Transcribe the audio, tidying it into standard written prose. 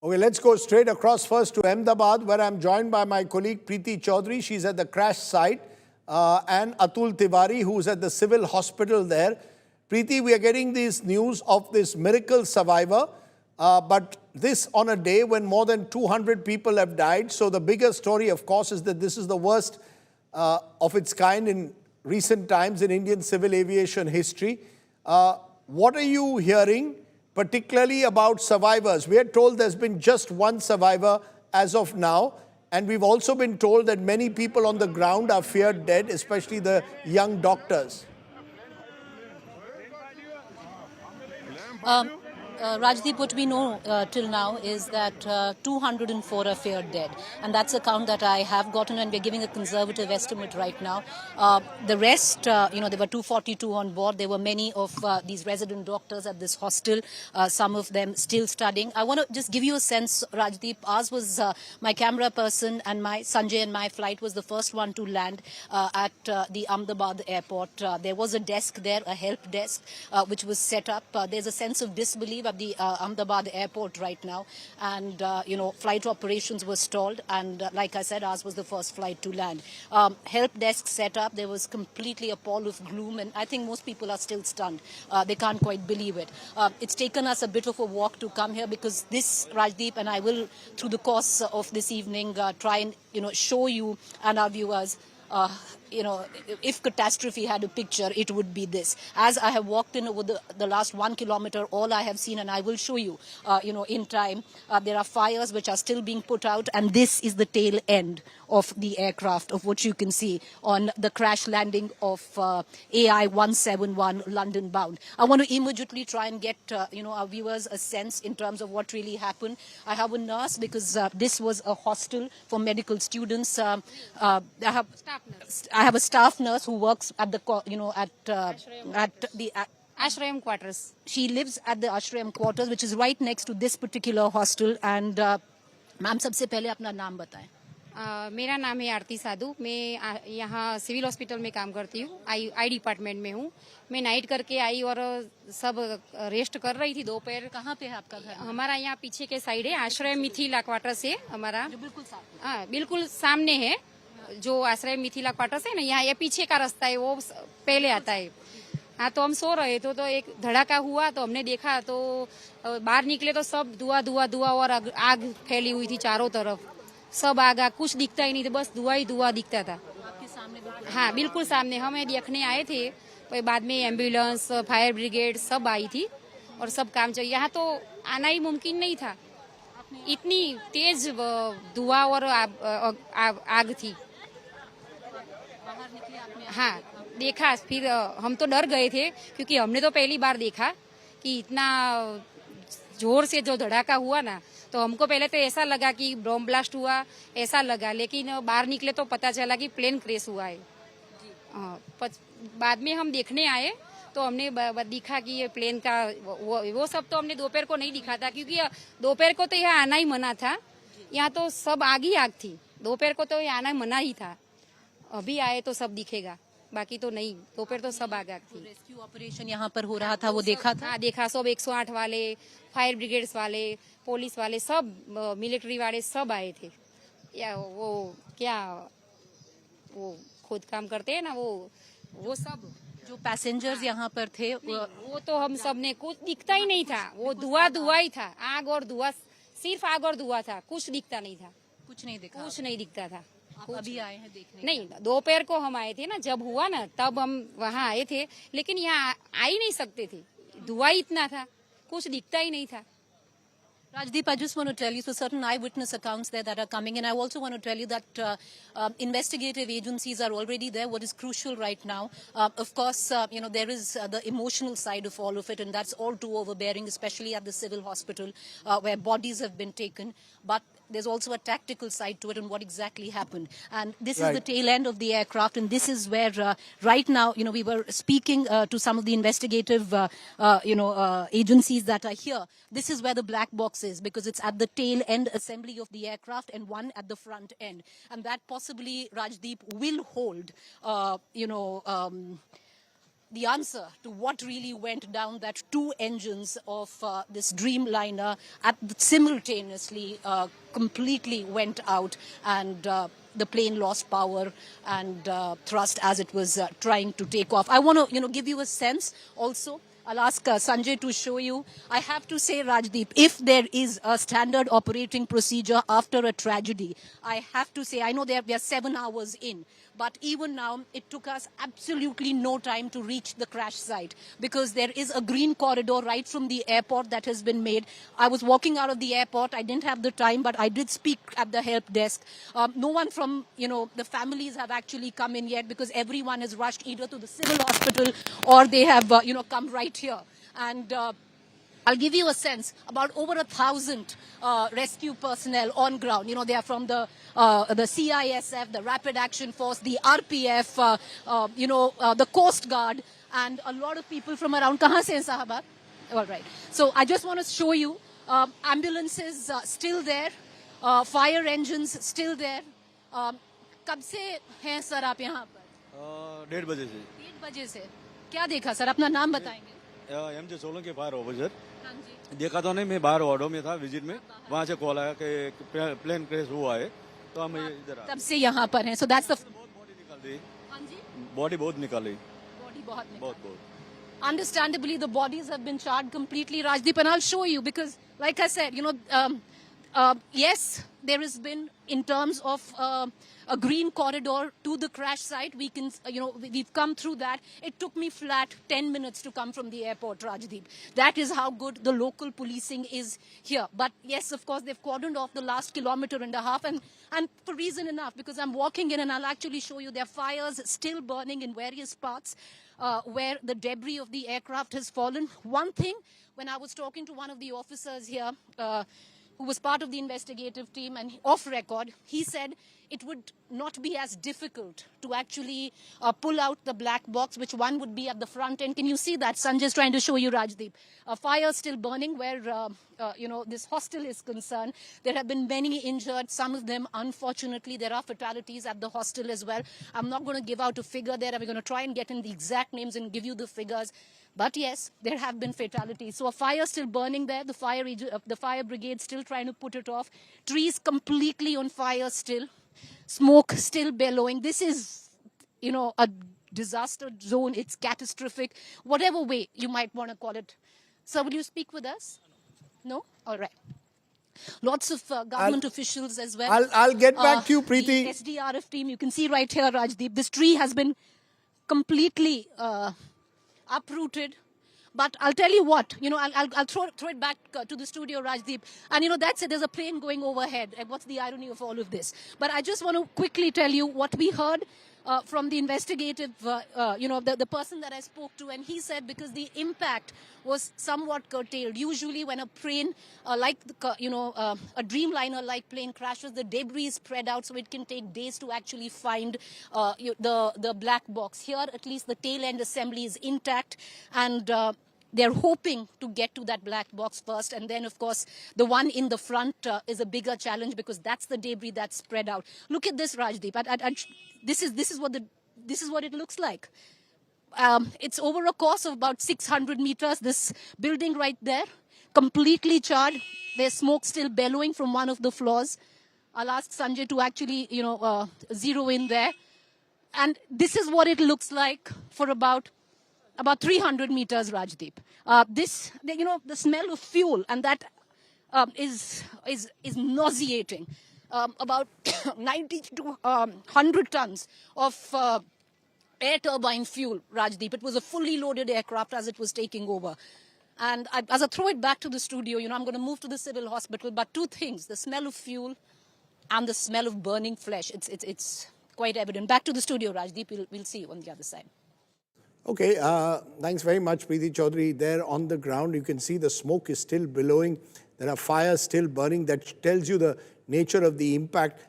Okay, let's go straight across first to Ahmedabad, where I'm joined by my colleague Preeti Chaudhary. She's at the crash site, and Atul Tiwari, who's at the civil hospital there. Preeti, we are getting this news of this miracle survivor, but this on a day when more than 200 people have died. So the bigger story, of course, is that this is the worst of its kind in recent times in Indian civil aviation history. What are you hearing, particularly about survivors? We are told there's been just one survivor as of now, and we've also been told that many people on the ground are feared dead, especially the young doctors. Rajdeep, what we know till now is that 204 are feared dead. And that's a count that I have gotten, and we're giving a conservative estimate right now. The rest, there were 242 on board. There were many of these resident doctors at this hostel, some of them still studying. I want to just give you a sense, Rajdeep. Ours was my camera person and Sanjay and my flight was the first one to land at the Ahmedabad airport. There was a desk there, a help desk, which was set up. There's a sense of disbelief at the Ahmedabad airport right now, and flight operations were stalled, and like I said, ours was the first flight to land. Help desk set up. There was completely a pall of gloom, and I think most people are still stunned. They can't quite believe it. It's taken us a bit of a walk to come here, because this, Rajdeep, and I will through the course of this evening try and show you and our viewers if catastrophe had a picture, it would be this. As I have walked in over the last 1 kilometer, all I have seen, and I will show you, in time, there are fires which are still being put out, and this is the tail end of the aircraft, of what you can see on the crash landing of AI 171 London bound. I want to immediately try and get, our viewers a sense in terms of what really happened. I have a nurse, because this was a hostel for medical students. I have a staff nurse who works at the Ashram quarters. She lives at the Ashram quarters, which is right next to this particular hostel. And ma'am, सबसे पहले अपना नाम बताएं. मेरा नाम है आरती साधु. मैं यहाँ सिविल हॉस्पिटल में काम करती हूँ. आई डिपार्टमेंट में हूँ. मैं नाइट करके आई और सब रेस्ट कर रही थी दोपहर. कहाँ पे है आपका घर? हमारा यहाँ पीछे के साइड है. आश्रय मिथिला क्वार्टर्स है हमारा. बिल्कुल सामने है. जो आश्रय मिथिला क्वार्टर्स है ना, यहाँ ये पीछे का रास्ता है, वो पहले आता है. हाँ, तो हम सो रहे थे, तो एक धड़ाका हुआ, तो हमने देखा, तो बाहर निकले तो सब धुआं और आग फैली हुई थी चारों तरफ. सब आग, कुछ दिखता ही नहीं था, बस धुआं ही धुआं दिखता था. आपके सामने? हाँ, बिल्कुल सामने. हमें देखने आए थे, फिर बाद में एम्बुलेंस, फायर ब्रिगेड सब आई थी और सब काम चल. यहाँ तो आना ही मुमकिन नहीं था, इतनी तेज धुआं और आग थी. हाँ, देखा. फिर हम तो डर गए थे, क्योंकि हमने तो पहली बार देखा कि इतना जोर से जो धड़ाका हुआ ना, तो हमको पहले तो ऐसा लगा कि बॉम्ब ब्लास्ट हुआ, ऐसा लगा. लेकिन बाहर निकले तो पता चला कि प्लेन क्रैश हुआ है. बाद में हम देखने आए तो हमने दिखा कि ये प्लेन का वो सब तो हमने दोपहर को नहीं दिखा था, क्योंकि दोपहर को तो यहाँ आना ही मना था. यहाँ तो सब आग ही आग थी. दोपहर को तो यहाँ आना मना ही था. अभी आए तो सब दिखेगा, बाकी तो नहीं. दोपहर तो सब आग थी. रेस्क्यू ऑपरेशन यहाँ पर हो रहा था, वो देखा था? हाँ, देखा. सब 108 वाले, फायर ब्रिगेड्स वाले, पुलिस वाले, सब मिलिट्री वाले सब आए थे. या वो खुद काम करते हैं ना, वो सब जो पैसेंजर्स यहाँ पर थे, वो तो हम सब ने, कुछ दिखता ही नहीं था. वो धुआं ही था. आग और धुआं, सिर्फ आग और धुआं था. कुछ दिखता नहीं था. कुछ नहीं दिखता था. अभी आए हैं देखने? नहीं, दोपहर को हम आए थे ना, जब हुआ ना तब हम वहाँ आए थे. लेकिन यहाँ आ ही नहीं सकते थे, धुआं इतना था, कुछ दिखता ही नहीं था. Rajdeep, I just want to tell you, so certain eyewitness accounts there that are coming, and I also want to tell you that investigative agencies are already there. What is crucial right now, of course, there is the emotional side of all of it, and that's all too overbearing, especially at the civil hospital where bodies have been taken. But there's also a tactical side to it, and what exactly happened. And this is the tail end of the aircraft, and this is where right now, we were speaking to some of the investigative, agencies that are here. This is where the black box is, because it's at the tail end assembly of the aircraft and one at the front end. And that possibly, Rajdeep, will hold, the answer to what really went down, that two engines of this Dreamliner simultaneously completely went out, and the plane lost power and thrust as it was trying to take off. I want to, give you a sense also. I'll ask Sanjay to show you. I have to say, Rajdeep, if there is a standard operating procedure after a tragedy, I have to say, I know we are 7 hours in, but even now, it took us absolutely no time to reach the crash site because there is a green corridor right from the airport that has been made. I was walking out of the airport. I didn't have the time, but I did speak at the help desk. No one from, the families have actually come in yet because everyone is rushed either to the civil hospital or they have, come right here. And I'll give you a sense, about over 1,000 rescue personnel on ground. They are from the CISF, the Rapid Action Force, the RPF, the Coast Guard, and a lot of people from around. Kahan se hain sahaba? All right. So I just want to show you ambulances still there, fire engines still there. कब से हैं sir आप यहाँ पर? 1:30 बजे से। 1 बजे से। क्या देखा सर? अपना नाम बताएंगे? MJ Solanki fire officer. हाँ जी। देखा तो नहीं, मैं बाहर वार्डो में था विजिट में, वहाँ से कॉल आया कि प्लेन क्रैश हुआ है, तो हम इधर आ तब से यहाँ पर हैं। So that's the बॉडी निकाल दी, हाँ जी, बॉडी बहुत निकाली, body बहुत निकला। बहुत। Understandably, the bodies have been charred completely, Rajdeep, and I'll show you because, like I said, yes, there has been, in terms of a green corridor to the crash site, we can, we've come through that. It took me flat 10 minutes to come from the airport, Rajdeep. That is how good the local policing is here. But yes, of course, they've cordoned off the last 1.5 kilometers, and for reason enough, because I'm walking in and I'll actually show you there are fires still burning in various parts where the debris of the aircraft has fallen. One thing, when I was talking to one of the officers here, who was part of the investigative team, and off record, he said it would not be as difficult to actually pull out the black box, which one would be at the front end. Can you see that? Sanjay's trying to show you, Rajdeep. A fire still burning where, this hostel is concerned. There have been many injured. Some of them, unfortunately, there are fatalities at the hostel as well. I'm not going to give out a figure there. We're going to try and get in the exact names and give you the figures. But yes, there have been fatalities. So a fire still burning there. The fire brigade still trying to put it off. Trees completely on fire still. Smoke still bellowing. This is, a disaster zone. It's catastrophic. Whatever way you might want to call it. Sir, will you speak with us? No? All right. Lots of government officials as well. I'll get back to you, Preeti. The SDRF team, you can see right here, Rajdeep. This tree has been completely uprooted. But I'll tell you what, I'll throw it back to the studio, Rajdeep. And, that's it. There's a plane going overhead. And what's the irony of all of this? But I just want to quickly tell you what we heard from the investigative, the person that I spoke to. And he said because the impact was somewhat curtailed. Usually when a plane a Dreamliner-like plane crashes, the debris is spread out, so it can take days to actually find the black box. Here, at least the tail end assembly is intact, and they're hoping to get to that black box first. And then, of course, the one in the front is a bigger challenge because that's the debris that's spread out. Look at this, Rajdeep. This is what it looks like. It's over a course of about 600 meters. This building right there, completely charred. There's smoke still bellowing from one of the floors. I'll ask Sanjay to actually, zero in there. And this is what it looks like for about 300 meters, Rajdeep. The smell of fuel, and that is nauseating. About 90 to 100 tons of air turbine fuel, Rajdeep. It was a fully loaded aircraft as it was taking over. And as I throw it back to the studio, I'm going to move to the civil hospital. But two things, the smell of fuel and the smell of burning flesh. It's quite evident. Back to the studio, Rajdeep. We'll see you on the other side. Okay, thanks very much, Preeti Chaudhary. There on the ground, you can see the smoke is still billowing. There are fires still burning. That tells you the nature of the impact.